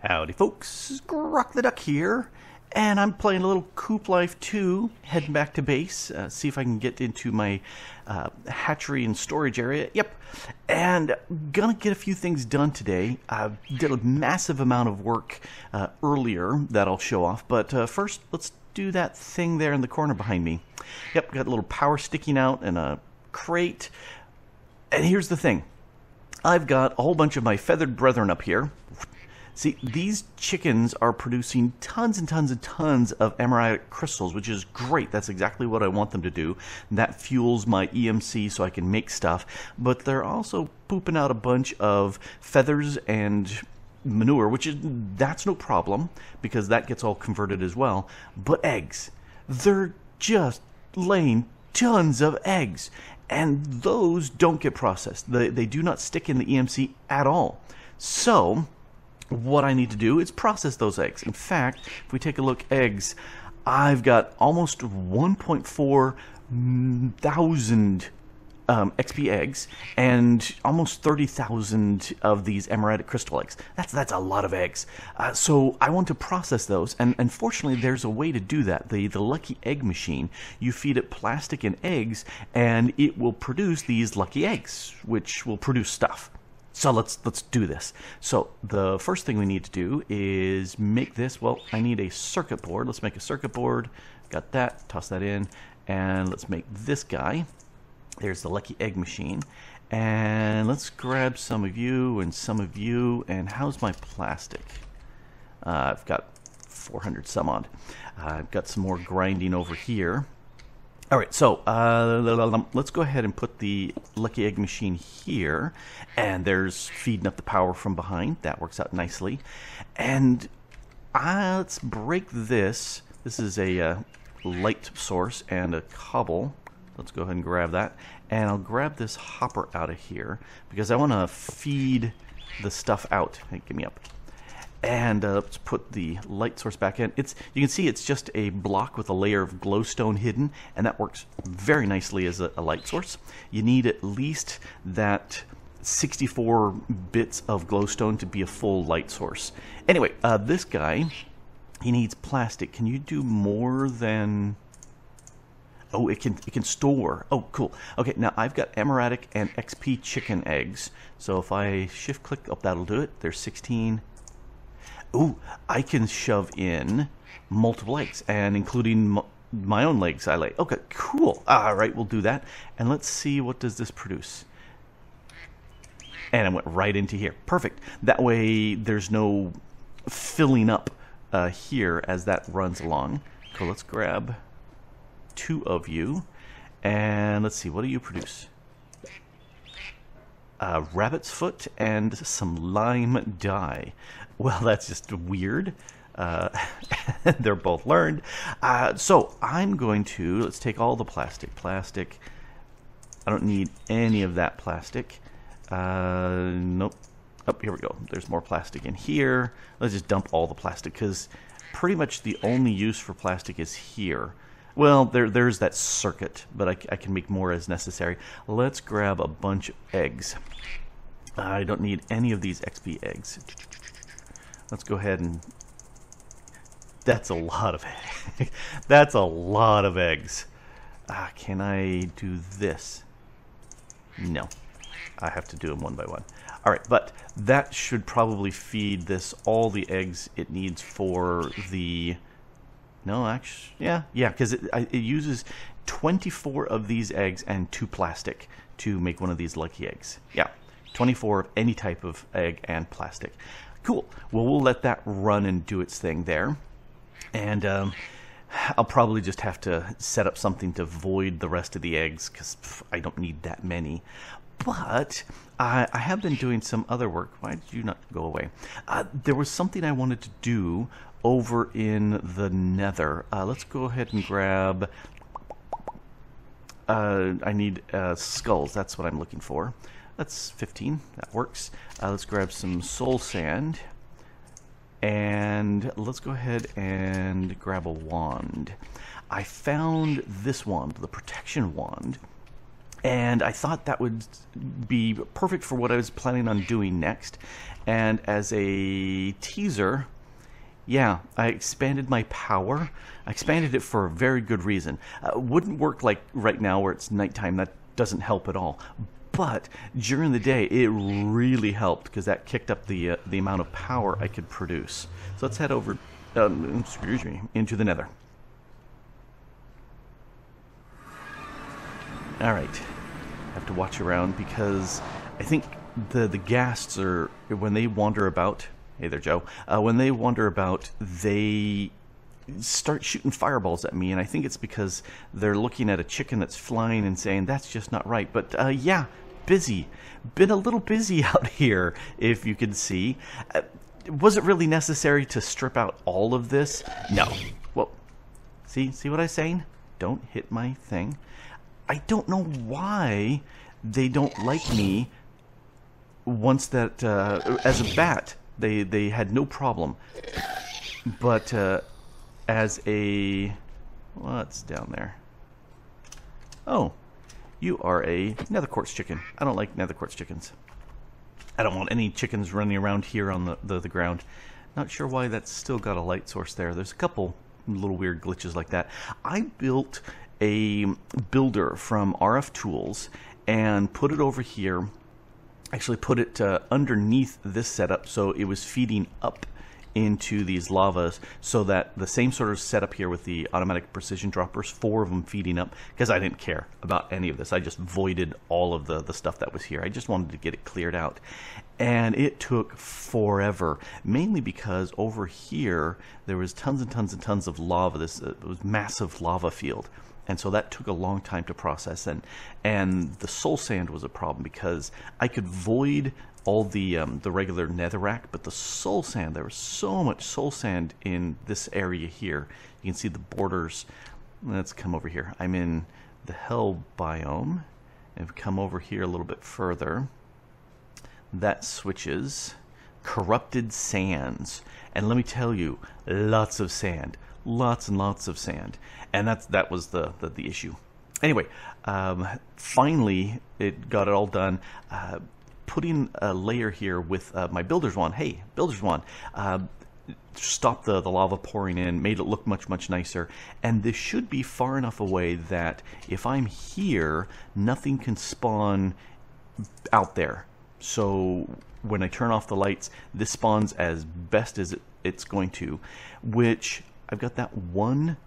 Howdy folks, Grok the Duck here, and I'm playing a little Coop Life 2, heading back to base, see if I can get into my hatchery and storage area. Yep, and gonna get a few things done today. I did a massive amount of work earlier that I'll show off, but first let's do that thing there in the corner behind me. Yep, got a little power sticking out and a crate, and here's the thing. I've got a whole bunch of my feathered brethren up here. See, these chickens are producing tons and tons and tons of emerald crystals, which is great. That's exactly what I want them to do. That fuels my EMC so I can make stuff. But they're also pooping out a bunch of feathers and manure, that's no problem because that gets all converted as well. But eggs, they're just laying tons of eggs. And those don't get processed. They do not stick in the EMC at all. So what I need to do is process those eggs. In fact, if we take a look at eggs, I've got almost 1.4 thousand XP eggs and almost 30,000 of these emerald crystal eggs. That's a lot of eggs. So I want to process those, and unfortunately there's a way to do that. The lucky egg machine, you feed it plastic and eggs and it will produce these lucky eggs, which will produce stuff. So let's do this. So the first thing we need to do is make this. Well, I need a circuit board. Let's make a circuit board. Got that. Toss that in. And let's make this guy. There's the lucky egg machine. And let's grab some of you and some of you. And how's my plastic? I've got 400 some odd. I've got some more grinding over here. All right, so let's go ahead and put the lucky egg machine here, and there's feeding up the power from behind. That works out nicely. And let's break this. This is a light source and a cobble. Let's go ahead and grab that. And I'll grab this hopper out of here because I want to feed the stuff out. Hey, give me up. And let's put the light source back in. You can see it's just a block with a layer of glowstone hidden, and that works very nicely as a light source. You need at least that 64 bits of glowstone to be a full light source. Anyway, this guy, he needs plastic. Can you do more than... Oh, it can store. Oh, cool. Okay, now I've got emerald and XP chicken eggs. So if I shift click, oh, that'll do it. There's 16. Ooh, I can shove in multiple eggs, and including my own legs I lay. Okay, cool. All right, we'll do that. And let's see, what does this produce? And it went right into here. Perfect. That way there's no filling up here as that runs along. Cool, let's grab 2 of you. And let's see, what do you produce? Rabbit's foot and some lime dye. Well, that's just weird. They're both learned. So I'm going to, let's take all the plastic. I don't need any of that plastic. Nope. Oh, here we go. There's more plastic in here. Let's just dump all the plastic because pretty much the only use for plastic is here. Well, there's that circuit, but I can make more as necessary. Let's grab a bunch of eggs. I don't need any of these XP eggs. Let's go ahead and... That's a lot of eggs. That's a lot of eggs. Can I do this? No. I have to do them one by one. All right, but that should probably feed this all the eggs it needs for the... No, actually, yeah, because it uses 24 of these eggs and 2 plastic to make one of these lucky eggs. Yeah, 24 of any type of egg and plastic. Cool. Well, we'll let that run and do its thing there. And I'll probably just have to set up something to void the rest of the eggs because I don't need that many. But I have been doing some other work. Why did you not go away? There was something I wanted to do over in the Nether. Let's go ahead and grab... I need skulls. That's what I'm looking for. That's 15. That works. Let's grab some soul sand. And let's go ahead and grab a wand. I found this wand, the protection wand. And I thought that would be perfect for what I was planning on doing next. And as a teaser, yeah, I expanded my power. I expanded it for a very good reason. Wouldn't work like right now where it's nighttime. That doesn't help at all. But during the day, it really helped because that kicked up the amount of power I could produce. So let's head over, excuse me, into the Nether. All right, I have to watch around because I think the ghasts are, when they wander about, hey there Joe, when they wander about, they start shooting fireballs at me, and I think it's because they're looking at a chicken that's flying and saying, that's just not right. But yeah, busy. Been a little busy out here, if you can see. Was it really necessary to strip out all of this? No. Well, see what I'm saying? Don't hit my thing. I don't know why they don't like me. Once that, as a bat, they had no problem. But as a, what's down there? Oh, you are a nether quartz chicken. I don't like nether quartz chickens. I don't want any chickens running around here on the ground. Not sure why that's still got a light source there. There's a couple little weird glitches like that. I built a builder from RF Tools and put it over here. Actually put it underneath this setup so it was feeding up into these lavas, so that the same sort of setup here with the automatic precision droppers, 4 of them feeding up, because I didn't care about any of this. I just voided all of the stuff that was here. I just wanted to get it cleared out. And it took forever, mainly because over here there was tons and tons and tons of lava. This was massive lava field. And so that took a long time to process, and the soul sand was a problem because I could void all the regular netherrack, but the soul sand, there was so much soul sand in this area here. You can see the borders. Let's come over here. I'm in the hell biome, and come over here a little bit further. That switches corrupted sands, and let me tell you, lots of sand. Lots and lots of sand, and that was the issue. Anyway, finally it got it all done. Putting a layer here with my builder's wand. Hey, builder's wand. Stopped the lava pouring in, made it look much nicer, and this should be far enough away that if I'm here, nothing can spawn out there. So when I turn off the lights, this spawns as best as it's going to, which I've got that one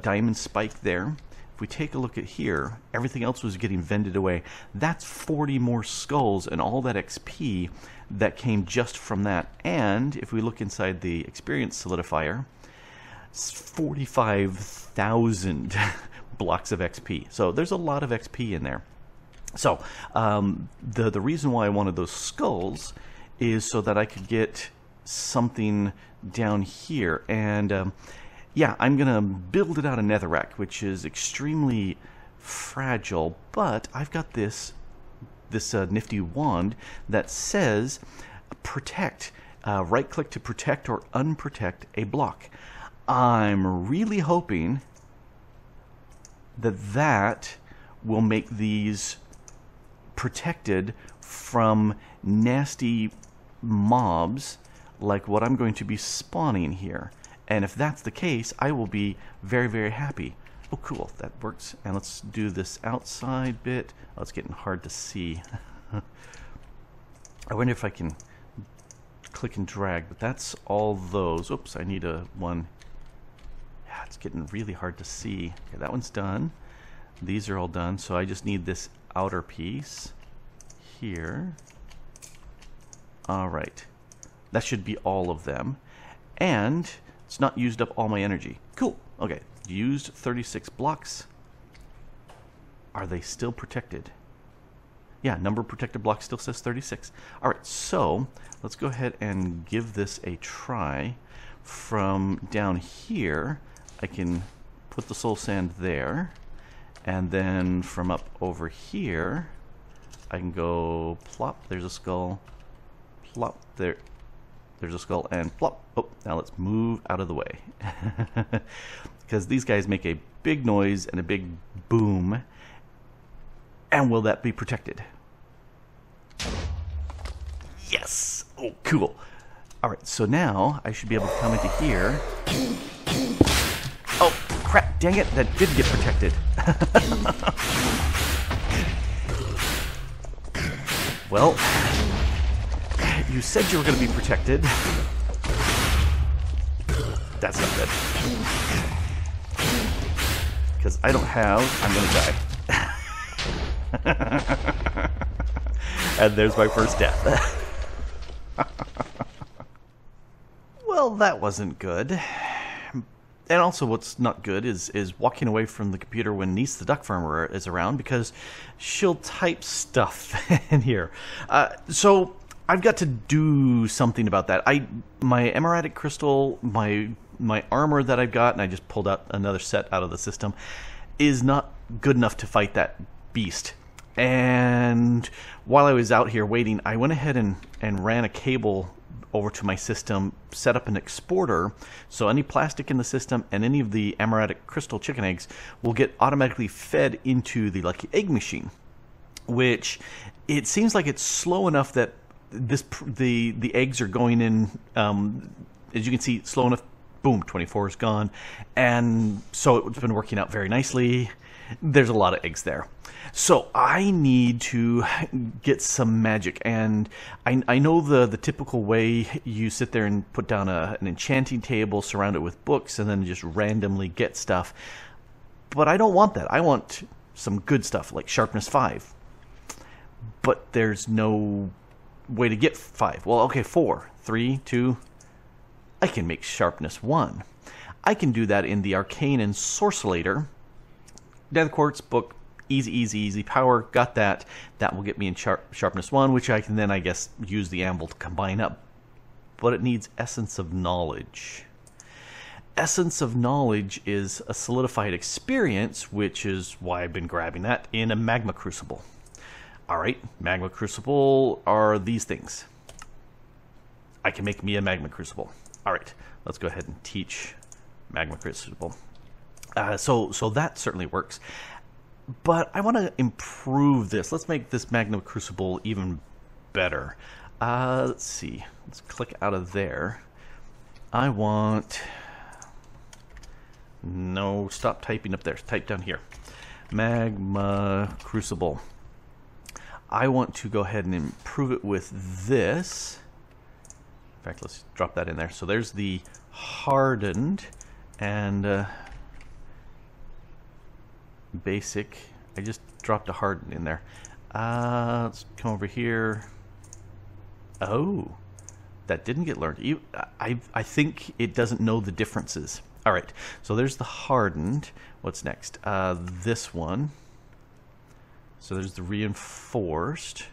diamond spike there. If we take a look at here, everything else was getting vended away. That's 40 more skulls and all that XP that came just from that. And if we look inside the experience solidifier, it's 45,000 blocks of XP. So there's a lot of XP in there. So the reason why I wanted those skulls is so that I could get something down here, and yeah, I'm gonna build it out of netherrack, which is extremely fragile, but I've got this nifty wand that says protect. Right click to protect or unprotect a block. I'm really hoping that will make these protected from nasty mobs like what I'm going to be spawning here. And if that's the case, I will be very happy. Oh cool, that works. And let's do this outside bit. Oh, it's getting hard to see. I wonder if I can click and drag, but that's all those. Oops, I need a one. Yeah, it's getting really hard to see. Okay, that one's done. These are all done, so I just need this outer piece here. All right. That should be all of them. And it's not used up all my energy. Cool. Okay. Used 36 blocks. Are they still protected? Yeah, number of protected blocks still says 36. All right, so let's go ahead and give this a try. From down here, I can put the soul sand there. And then from up over here, I can go plop. There's a skull. Plop. There's a skull, and plop. Oh, now let's move out of the way. Because these guys make a big noise and a big boom. And will that be protected? Yes! Oh, cool. Alright, so now I should be able to come into here. Oh, crap, dang it, that did get protected. Well, you said you were going to be protected. That's not good. Because I don't have, I'm going to die. And there's my first death. Well, that wasn't good. And also what's not good is walking away from the computer when Niece the DuckFarmer is around, because she'll type stuff in here. So I've got to do something about that. My emeraldic crystal, my armor that I've got, and I just pulled out another set out of the system, is not good enough to fight that beast. And while I was out here waiting, I went ahead and ran a cable over to my system, set up an exporter, so any plastic in the system and any of the emeraldic crystal chicken eggs will get automatically fed into the lucky egg machine, which it seems like it's slow enough that the eggs are going in, as you can see, slow enough. Boom, 24 is gone. And so it's been working out very nicely. There's a lot of eggs there. So I need to get some magic. And I know the typical way you sit there and put down an enchanting table, surround it with books, and then just randomly get stuff. But I don't want that. I want some good stuff like sharpness 5. But there's no way to get 5. Well, okay, 4, 3, 2... I can make sharpness 1. I can do that in the arcane and sorcellator. Nether quartz, book, easy power, got that. That will get me in sharpness 1, which I can then, I guess, use the anvil to combine up. But it needs essence of knowledge. Essence of knowledge is a solidified experience, which is why I've been grabbing that in a Magma Crucible. Alright, Magma Crucible are these things. I can make me a Magma Crucible. Alright, let's go ahead and teach Magma Crucible. So that certainly works. But I want to improve this. Let's make this Magma Crucible even better. Let's see. Let's click out of there. I want... No, stop typing up there. Type down here. Magma Crucible. I want to go ahead and improve it with this. In fact, let's drop that in there. So there's the hardened and basic. I just dropped a hardened in there. Let's come over here. Oh, that didn't get learned. I think it doesn't know the differences. All right, so there's the hardened. What's next? This one. So there's the reinforced.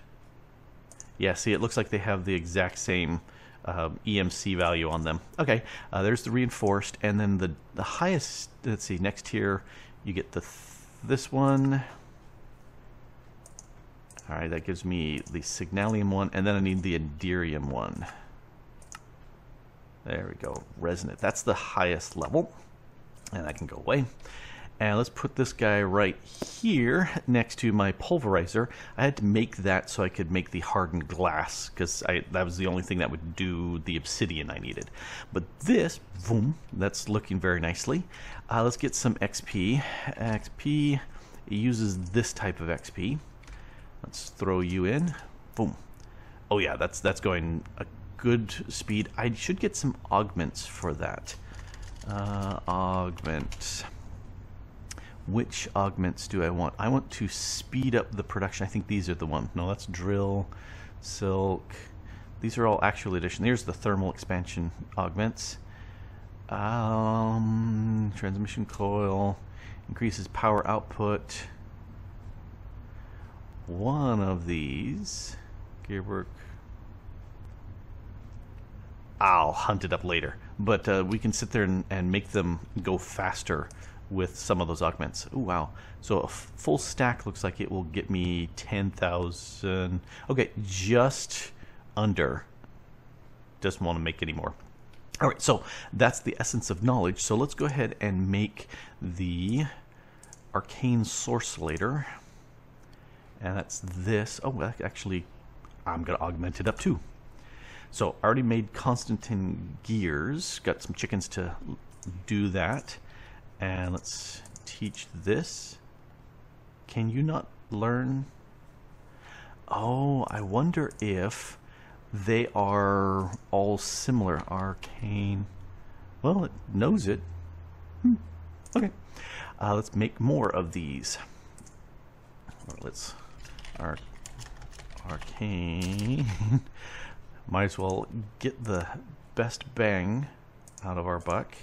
Yeah, see, it looks like they have the exact same EMC value on them. Okay, there's the reinforced, and then the highest, let's see, next here, you get this one. All right, that gives me the Signalium one, and then I need the Enderium one. There we go, resonant. That's the highest level, and that can go away. And let's put this guy right here next to my pulverizer. I had to make that so I could make the hardened glass, because that was the only thing that would do the obsidian I needed. But this, boom, that's looking very nicely. Let's get some XP. XP, it uses this type of XP. Let's throw you in. Boom. Oh yeah, that's going a good speed. I should get some augments for that. Augment. Which augments do I want? I want to speed up the production. I think these are the ones. No, that's drill, silk. These are all actual addition. There's the thermal expansion augments. Transmission coil increases power output. One of these gearwork. I'll hunt it up later, but we can sit there and make them go faster with some of those augments. Oh wow, so a full stack looks like it will get me 10,000. Okay, just under. Doesn't want to make any more. All right, so that's the essence of knowledge. So let's go ahead and make the arcane sorcellator, And that's this. Oh, actually, I'm going to augment it up too. So I already made Constantine gears. Got some chickens to do that. And let's teach this. Can you not learn? Oh, I wonder if they are all similar. Arcane. Well, it knows it. Okay. Let's make more of these. Let's arcane. Might as well get the best bang out of our buck.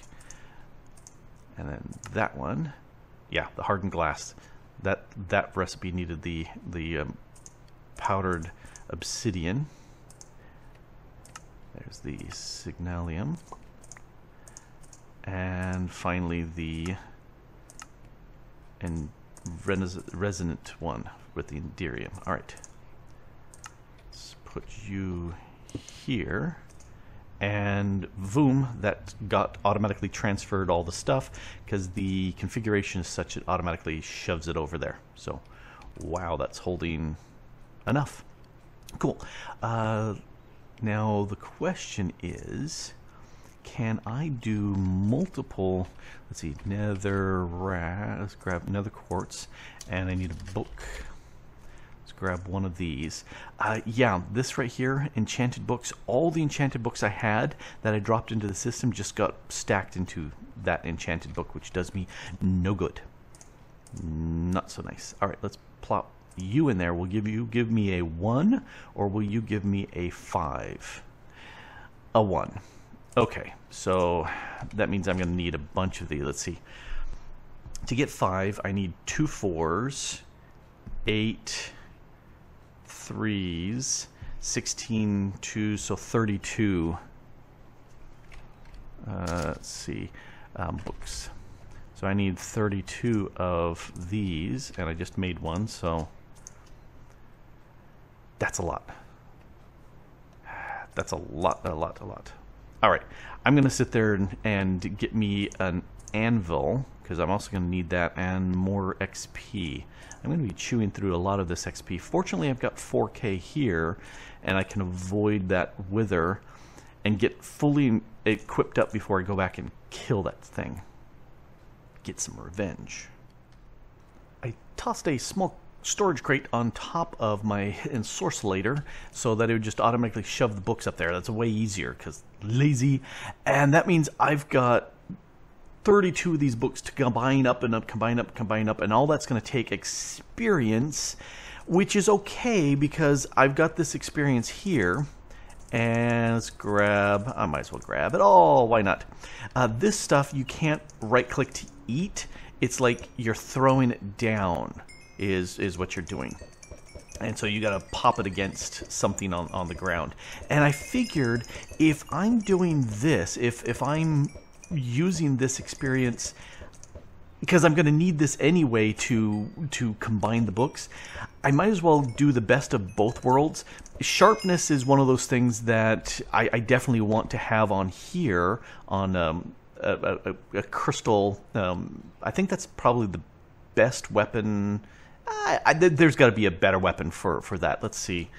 And then that one, yeah, the hardened glass. That recipe needed the powdered obsidian. There's the signalium, and finally the resonant one with the enderium. All right, let's put you here. And boom, that got automatically transferred all the stuff because the configuration is such it automatically shoves it over there. So, wow, that's holding enough. Cool. Now the question is, can I do multiple? Let's see, Nether. Let's grab another quartz, and I need a book. Grab one of these. Yeah, this right here, enchanted books. All the enchanted books I had that I dropped into the system just got stacked into that enchanted book, which does me no good. Not so nice. All right, let's plop you in there. Will give me a 1, or will you give me a 5? A 1. Okay, so that means I'm going to need a bunch of these. Let's see. To get 5, I need 2 4s, 8 3s, 16 2s, so 32. Let's see, books. So I need 32 of these, and I just made one, so that's a lot. That's a lot. All right, I'm going to sit there and get me an anvil, because I'm also going to need that, and more XP. I'm going to be chewing through a lot of this XP. Fortunately, I've got 4K here, and I can avoid that wither and get fully equipped up before I go back and kill that thing. Get some revenge. I tossed a small storage crate on top of my ensorcellator so that it would just automatically shove the books up there. That's way easier because lazy. And that means I've got 32 of these books to combine up, and all that's going to take experience, which is okay because I've got this experience here. And let's grab, I might as well grab it all, why not? This stuff you can't right click to eat. It's like you're throwing it down is what you're doing. And so you got to pop it against something on the ground. And I figured if I'm doing this, if I'm using this experience, because I'm going to need this anyway to combine the books, I might as well do the best of both worlds. Sharpness is one of those things that I definitely want to have on here on a crystal. I think that's probably the best weapon. There's got to be a better weapon for that. Let's see.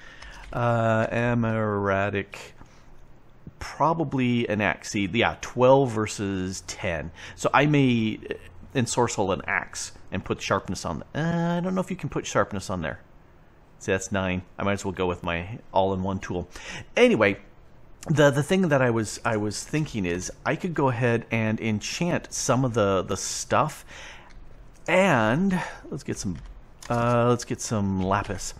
Amaratic. Probably an axe. See, yeah, 12 versus 10. So I may ensorcel an axe and put sharpness on. I don't know if you can put sharpness on there. See, that's 9. I might as well go with my all-in-one tool. Anyway, the thing that I was thinking is I could go ahead and enchant some of the stuff, and let's get some lapis.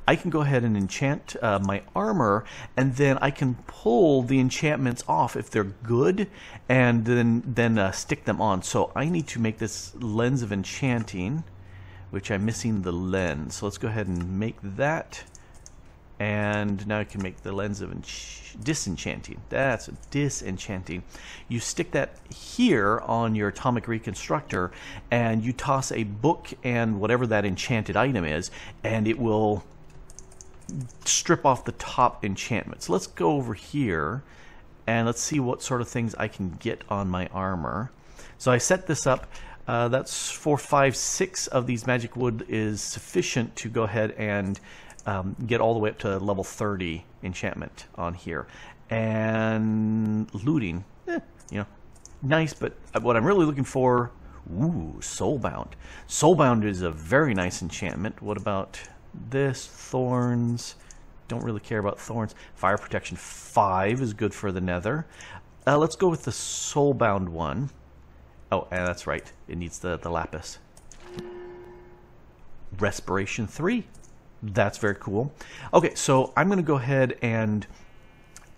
I can go ahead and enchant my armor, and then I can pull the enchantments off if they're good, and then stick them on. So I need to make this lens of enchanting, which I'm missing the lens. So let's go ahead and make that, and now I can make the lens of disenchanting. That's disenchanting. You stick that here on your atomic reconstructor, and you toss a book and whatever that enchanted item is, and it will strip off the top enchantment. So let's go over here and let's see what sort of things I can get on my armor. So I set this up. That's 4, 5, 6 of these magic wood is sufficient to go ahead and get all the way up to level 30 enchantment on here. And looting, you know, nice, but what I'm really looking for, ooh, Soulbound. Soulbound is a very nice enchantment. What about this? Thorns. Don't really care about thorns. Fire protection 5 is good for the Nether. Let's go with the Soulbound one. Oh, and that's right. It needs the lapis. Respiration 3. That's very cool. Okay, so I'm going to go ahead and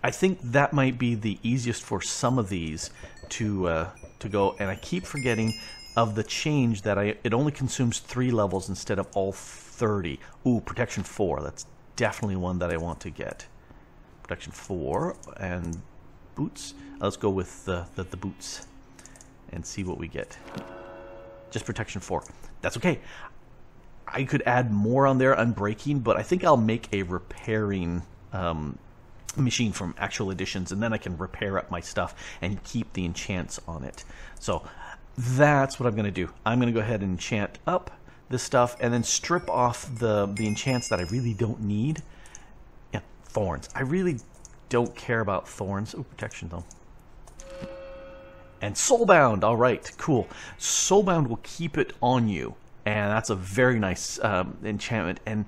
I think that might be the easiest for some of these to go. And I keep forgetting of the change that it only consumes 3 levels instead of all 30. Ooh, protection 4. That's definitely one that I want to get. Protection 4 and boots. Let's go with the boots and see what we get. Just protection 4. That's okay. I could add more on there, unbreaking, but I think I'll make a repairing machine from actual editions, and then I can repair up my stuff and keep the enchants on it. So that's what I'm going to do. I'm going to go ahead and enchant up this stuff and then strip off the enchants that I really don't need. Yeah, thorns. I really don't care about thorns. Oh, protection though. And Soulbound. All right, cool. Soulbound will keep it on you, and that's a very nice enchantment. And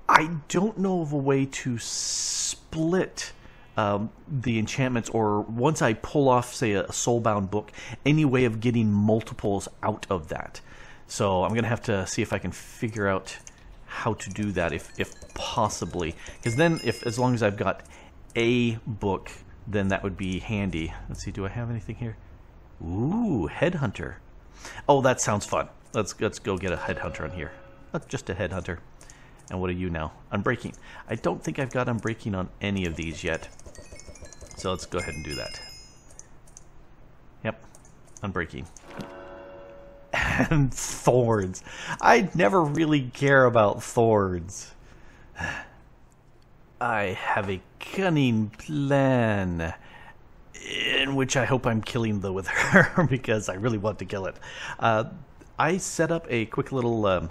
I don't know of a way to split the enchantments, or once I pull off, say, a Soulbound book, any way of getting multiples out of that. So I'm going to have to see if I can figure out how to do that, if possibly. Because then, as long as I've got a book, then that would be handy. Let's see, do I have anything here? Ooh, Headhunter. Oh, that sounds fun. Let's go get a Headhunter on here. Just a Headhunter. And what are you now? Unbreaking. I don't think I've got Unbreaking on any of these yet. So let's go ahead and do that. Yep, Unbreaking. And thorns. I never really care about thorns. I have a cunning plan, in which I hope I'm killing the Wither, because I really want to kill it. I set up a quick little a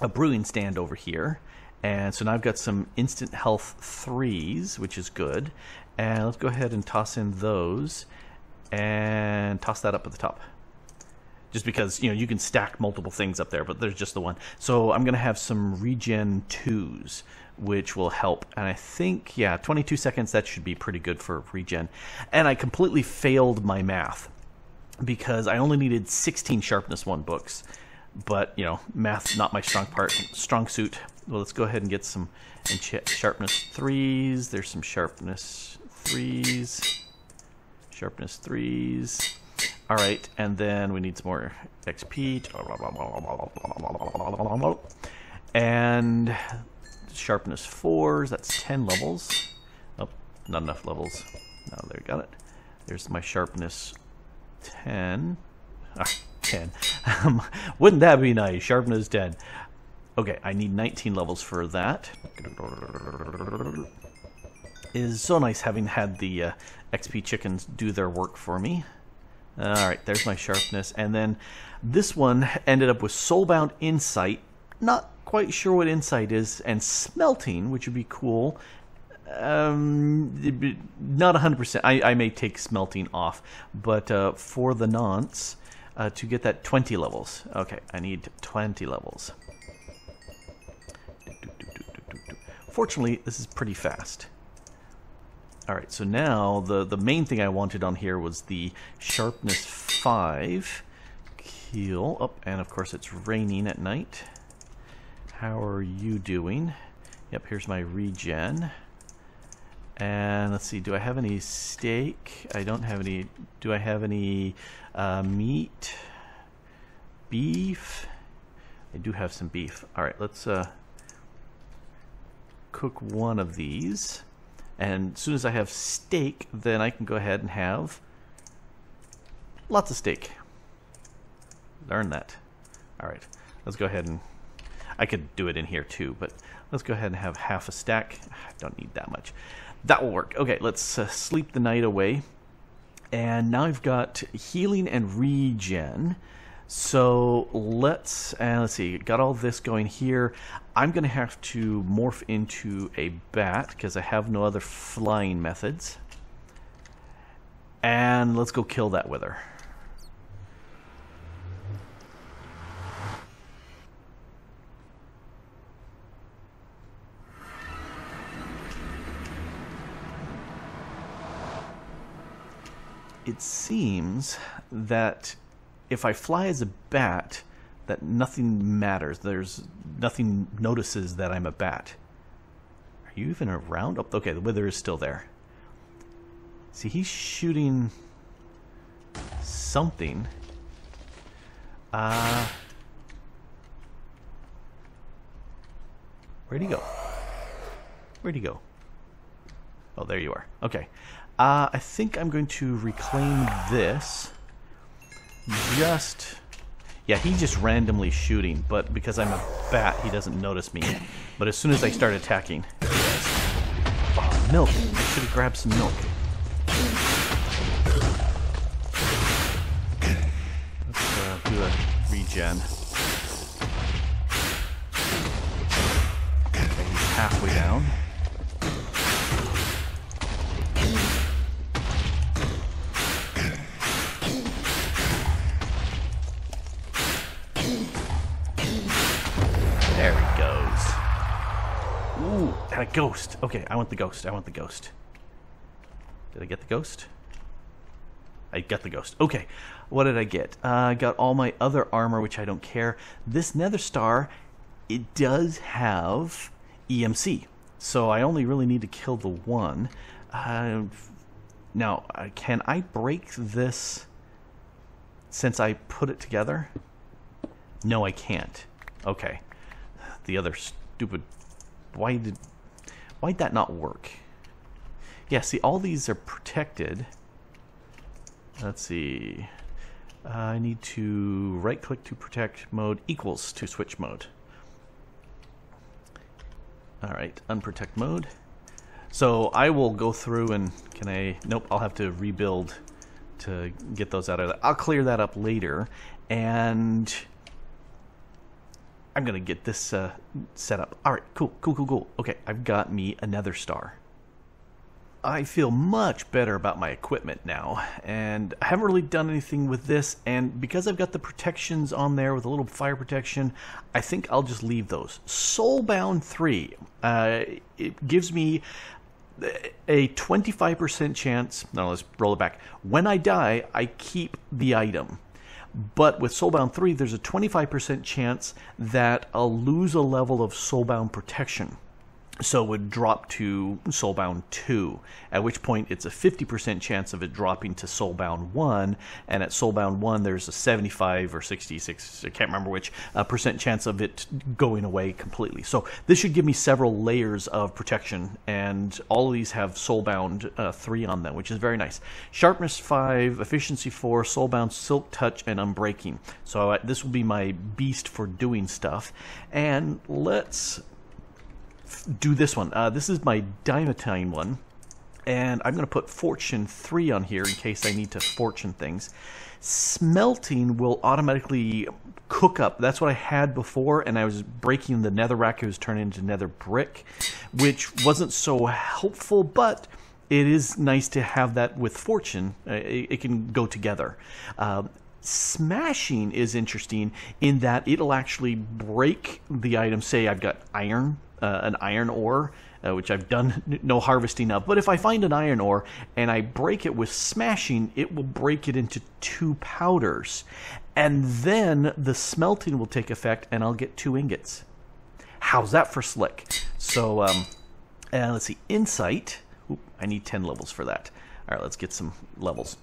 brewing stand over here, and so now I've got some instant health 3s, which is good. And let's go ahead and toss in those, and toss that up at the top. Just because, you know, you can stack multiple things up there, but there's just the one. So I'm going to have some regen 2s, which will help. And I think, yeah, 22 seconds, that should be pretty good for regen. And I completely failed my math, because I only needed 16 sharpness 1 books. But, you know, math's not my strong suit. Well, let's go ahead and get some sharpness 3s. There's some sharpness 3s. Sharpness 3s. All right, and then we need some more XP. And sharpness 4s, that's 10 levels. Oh, not enough levels. No, there we got it. There's my sharpness 10. 10. Wouldn't that be nice? Sharpness 10. Okay, I need 19 levels for that. It is so nice having had the XP chickens do their work for me. Alright, there's my sharpness. And then this one ended up with Soulbound Insight. Not quite sure what Insight is. And Smelting, which would be cool. Not 100%. I may take Smelting off. But for the nonce, to get that 20 levels. Okay, I need 20 levels. Fortunately, this is pretty fast. Alright, so now the main thing I wanted on here was the sharpness 5. Cool. Oh, and of course it's raining at night. How are you doing? Yep, here's my regen. And let's see, do I have any steak? I don't have any. Do I have any meat? Beef? I do have some beef. Alright, let's cook one of these. And as soon as I have steak, then I can go ahead and have lots of steak. Learn that. Alright, let's go ahead and... I could do it in here too, but let's go ahead and have half a stack. I don't need that much. That will work. Okay, let's sleep the night away. And now I've got healing and regen. So let's see, got all this going here. I'm going to have to morph into a bat because I have no other flying methods. And let's go kill that wither. It seems that if I fly as a bat, that nothing matters. There's nothing notices that I'm a bat. Are you even around? Oh, okay, the wither is still there. See, he's shooting something. Where'd he go? Where'd he go? Oh, there you are. Okay. I think I'm going to reclaim this. Yeah, he's just randomly shooting, but because I'm a bat, he doesn't notice me. But as soon as I start attacking... Oh, milk. I should have grabbed some milk. Let's do a regen. Okay, he's halfway down. There he goes. Ooh, got a ghost. Okay, I want the ghost. I want the ghost. Did I get the ghost? I got the ghost. Okay, what did I get? I got all my other armor, which I don't care. This nether star, it does have EMC. So I only really need to kill the one. Now, can I break this since I put it together? No, I can't. Okay. The other stupid... Why'd that not work? Yeah, see, all these are protected. Let's see. I need to right-click to protect mode equals to switch mode. Alright, unprotect mode. So I will go through and can I... Nope, I'll have to rebuild to get those out of there. I'll clear that up later. And... I'm going to get this set up. Alright, cool. Okay, I've got me a nether star. I feel much better about my equipment now, and I haven't really done anything with this, and because I've got the protections on there with a little fire protection, I think I'll just leave those. Soulbound 3, it gives me a 25% chance, no, let's roll it back. When I die, I keep the item. But with Soulbound 3, there's a 25% chance that I'll lose a level of Soulbound protection. So it would drop to Soulbound 2, at which point it's a 50% chance of it dropping to Soulbound 1, and at Soulbound 1 there's a 75 or 66, I can't remember which, percent chance of it going away completely. So this should give me several layers of protection, and all of these have Soulbound 3 on them, which is very nice. Sharpness 5, Efficiency 4, Soulbound, Silk Touch, and Unbreaking. So this will be my beast for doing stuff. And let's... do this one. This is my Diamantine one, and I'm going to put Fortune 3 on here in case I need to fortune things. Smelting will automatically cook up. That's what I had before, and I was breaking the netherrack. It was turning into nether brick, which wasn't so helpful, but it is nice to have that with Fortune. It can go together. Smashing is interesting in that it'll actually break the item. Say I've got iron, an iron ore, which I've done no harvesting of. But if I find an iron ore and I break it with smashing, it will break it into 2 powders. And then the smelting will take effect and I'll get 2 ingots. How's that for slick? So, let's see, Insight. Oop, I need 10 levels for that. All right, let's get some levels.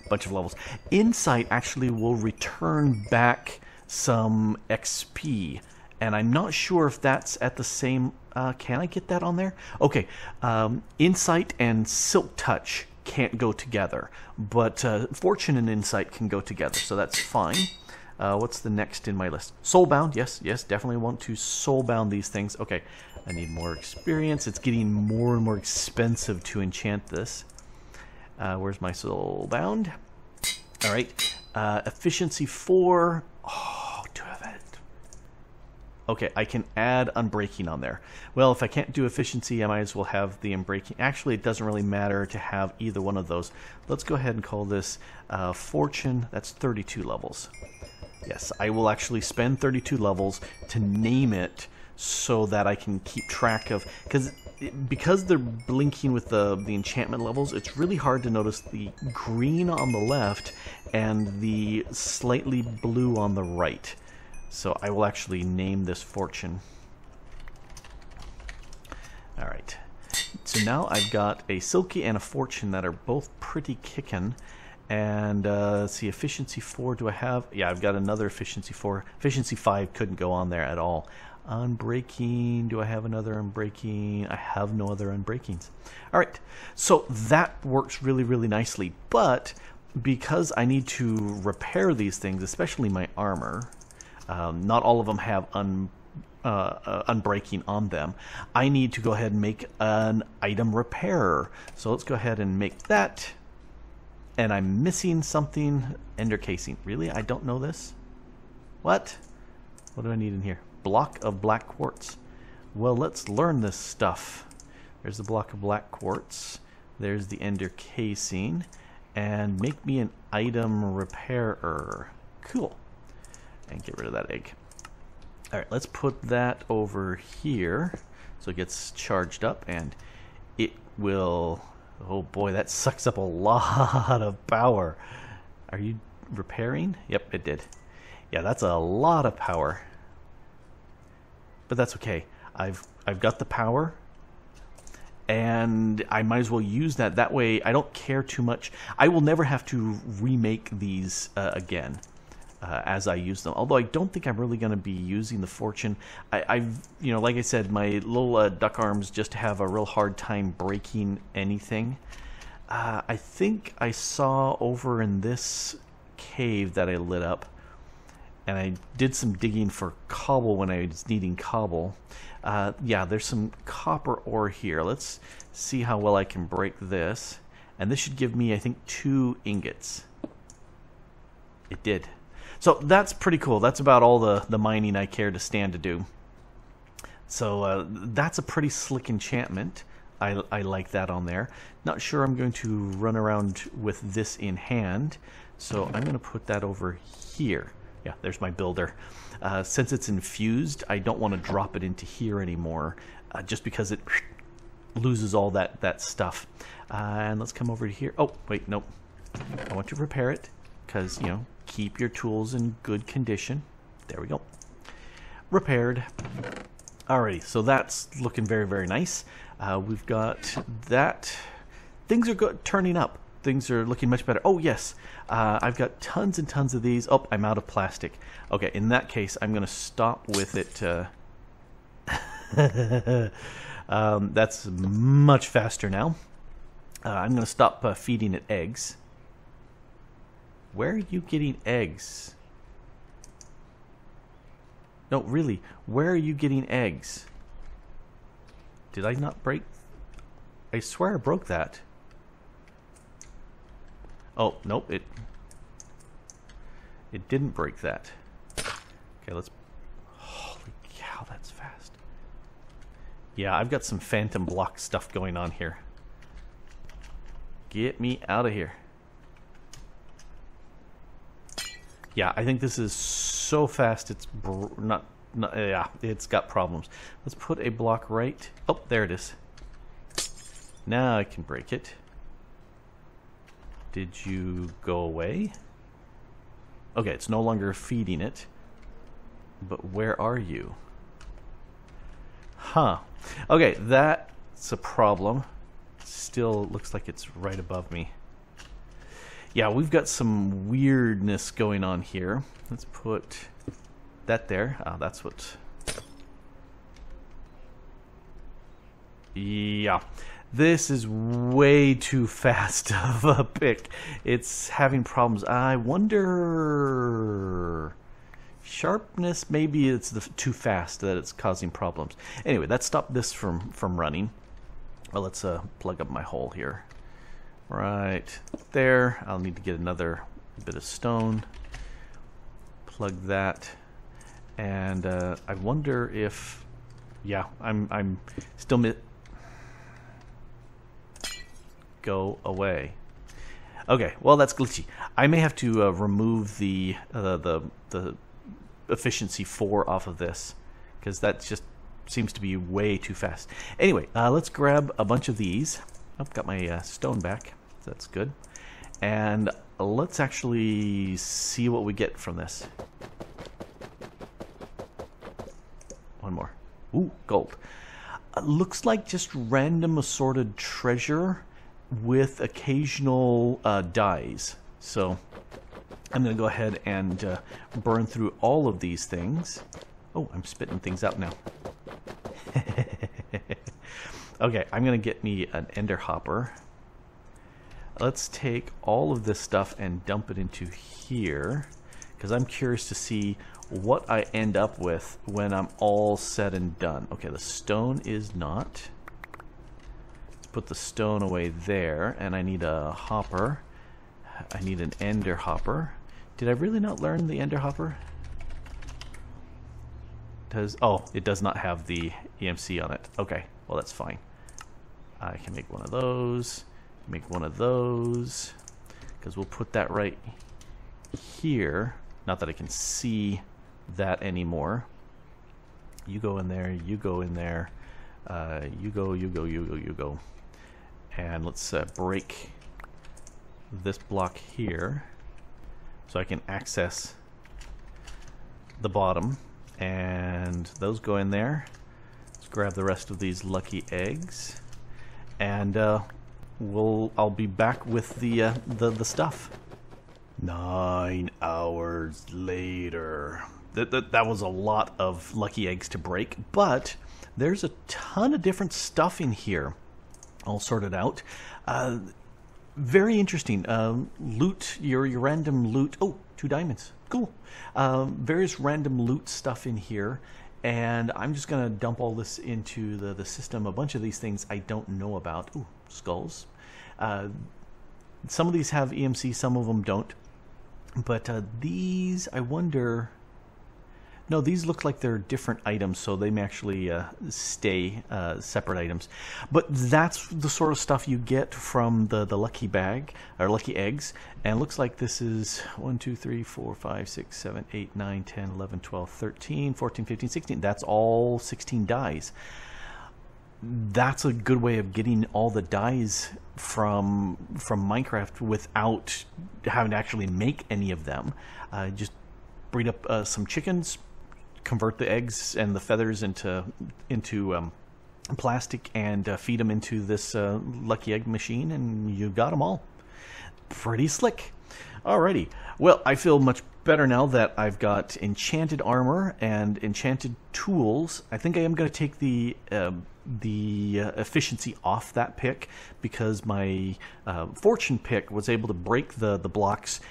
Bunch of levels. Insight actually will return back some XP, and I'm not sure if that's at the same... can I get that on there? Okay, Insight and Silk Touch can't go together, but Fortune and Insight can go together, so that's fine. What's the next in my list? Soulbound, yes, definitely want to soulbound these things. Okay, I need more experience. It's getting more and more expensive to enchant this. Where's my soul bound? All right. Efficiency 4. Oh, do I have it? Okay, I can add unbreaking on there. Well, if I can't do efficiency, I might as well have the unbreaking. Actually, it doesn't really matter to have either one of those. Let's go ahead and call this Fortune. That's 32 levels. Yes, I will actually spend 32 levels to name it so that I can keep track of... Because they're blinking with the enchantment levels, it's really hard to notice the green on the left and the slightly blue on the right. So I will actually name this Fortune. Alright. So now I've got a Silky and a Fortune that are both pretty kickin'. And let's see, efficiency 4, do I have? Yeah, I've got another efficiency 4. Efficiency 5 couldn't go on there at all. Unbreaking, do I have another unbreaking? I have no other unbreakings. Alright, so that works really, really nicely. But because I need to repair these things, especially my armor, not all of them have unbreaking on them. I need to go ahead and make an item repairer. So let's go ahead and make that. And I'm missing something. Ender casing. Really? I don't know this? What? What do I need in here? Block of black quartz. Well, let's learn this stuff. There's the block of black quartz. There's the ender casing. And make me an item repairer. Cool. And get rid of that egg. Alright, let's put that over here so it gets charged up and it will... Oh boy, that sucks up a lot of power. Are you repairing? Yep, it did. Yeah, that's a lot of power. But that's okay. I've got the power and I might as well use that. That way I don't care too much. I will never have to remake these again. As I use them. Although I don't think I'm really going to be using the Fortune. I've, you know, like I said, my little duck arms just have a real hard time breaking anything. I think I saw over in this cave that I lit up, and I did some digging for cobble when I was needing cobble. Yeah, there's some copper ore here. Let's see how well I can break this. And this should give me, I think, 2 ingots. It did. So that's pretty cool. That's about all the mining I care to stand to do. So that's a pretty slick enchantment. I like that on there. Not sure I'm going to run around with this in hand. So I'm going to put that over here. Yeah, there's my builder. Since it's infused, I don't want to drop it into here anymore. Just because it loses all that stuff. And let's come over to here. Oh, wait, nope. I want to repair it. Because, you know, keep your tools in good condition. There we go. Repaired. Alrighty, so that's looking very, very nice. We've got that. Things are good, turning up. Things are looking much better. Oh, yes. I've got tons and tons of these. Oh, I'm out of plastic. Okay, in that case, I'm going to stop with it. That's much faster now. I'm going to stop feeding it eggs. Where are you getting eggs? No, really, where are you getting eggs? Did I not break? I swear I broke that. Oh, nope, it didn't break that. Okay, let's... Holy cow, that's fast. Yeah, I've got some phantom block stuff going on here. Get me out of here. Yeah, I think this is so fast, it's yeah, it's got problems. Let's put a block right... Oh, there it is. Now I can break it. Did you go away? Okay, it's no longer feeding it. But where are you? Huh. Okay, that's a problem. Still looks like it's right above me. Yeah, we've got some weirdness going on here. Let's put that there. That's what... Yeah. This is way too fast of a pick. It's having problems. I wonder... Sharpness, maybe it's too fast that it's causing problems. Anyway, that stopped this from running. Well, let's plug up my hole here. right there. I'll need to get another bit of stone. Plug that. And I wonder if... Yeah, I'm still... Go away. Okay, well that's glitchy. I may have to remove the efficiency 4 off of this, because that just seems to be way too fast. Anyway, let's grab a bunch of these. I've got my stone back. That's good. And let's actually see what we get from this. One more. Ooh, gold. Looks like just random assorted treasure with occasional dyes. So I'm going to go ahead and burn through all of these things. Oh, I'm spitting things out now. Okay, I'm going to get me an ender hopper. Let's take all of this stuff and dump it into here, because I'm curious to see what I end up with when I'm all said and done. Okay, the stone is not. Let's put the stone away there, and I need a hopper. I need an ender hopper. Did I really not learn the ender hopper? Oh, it does not have the EMC on it. Okay, well that's fine. I can make one of those, make one of those, because we'll put that right here. Not that I can see that anymore. You go in there, you go in there, you go, you go, you go, you go. And let's break this block here so I can access the bottom. And those go in there. Let's grab the rest of these lucky eggs, and I'll be back with the stuff. 9 hours later. That was a lot of lucky eggs to break, but there's a ton of different stuff in here, all sorted out. Very interesting. Loot, your random loot. Oh, 2 diamonds. Cool. Various random loot stuff in here, and I'm just going to dump all this into the system. A bunch of these things I don't know about. Ooh, skulls. Some of these have EMC, some of them don't. But these, I wonder... No, these look like they're different items, so they may actually stay separate items. But that's the sort of stuff you get from the lucky bag, or lucky eggs. And it looks like this is 1, 2, 3, 4, 5, 6, 7, 8, 9, 10, 11, 12, 13, 14, 15, 16. That's all 16 dies. That's a good way of getting all the dies from Minecraft without having to actually make any of them. Just breed up some chickens, convert the eggs and the feathers into plastic, and feed them into this lucky egg machine, and you got them all. Pretty slick. Alrighty. Well, I feel much better now that I've got enchanted armor and enchanted tools. I think I am going to take the efficiency off that pick, because my fortune pick was able to break the blocks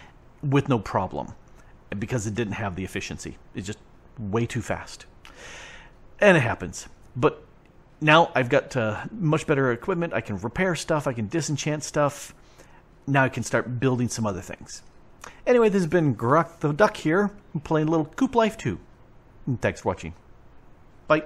with no problem, because it didn't have the efficiency. It's just way too fast. And it happens. But now I've got much better equipment. I can repair stuff. I can disenchant stuff. Now I can start building some other things. Anyway, this has been Grok the Duck here, playing a little Coop Life 2. Thanks for watching. Bye.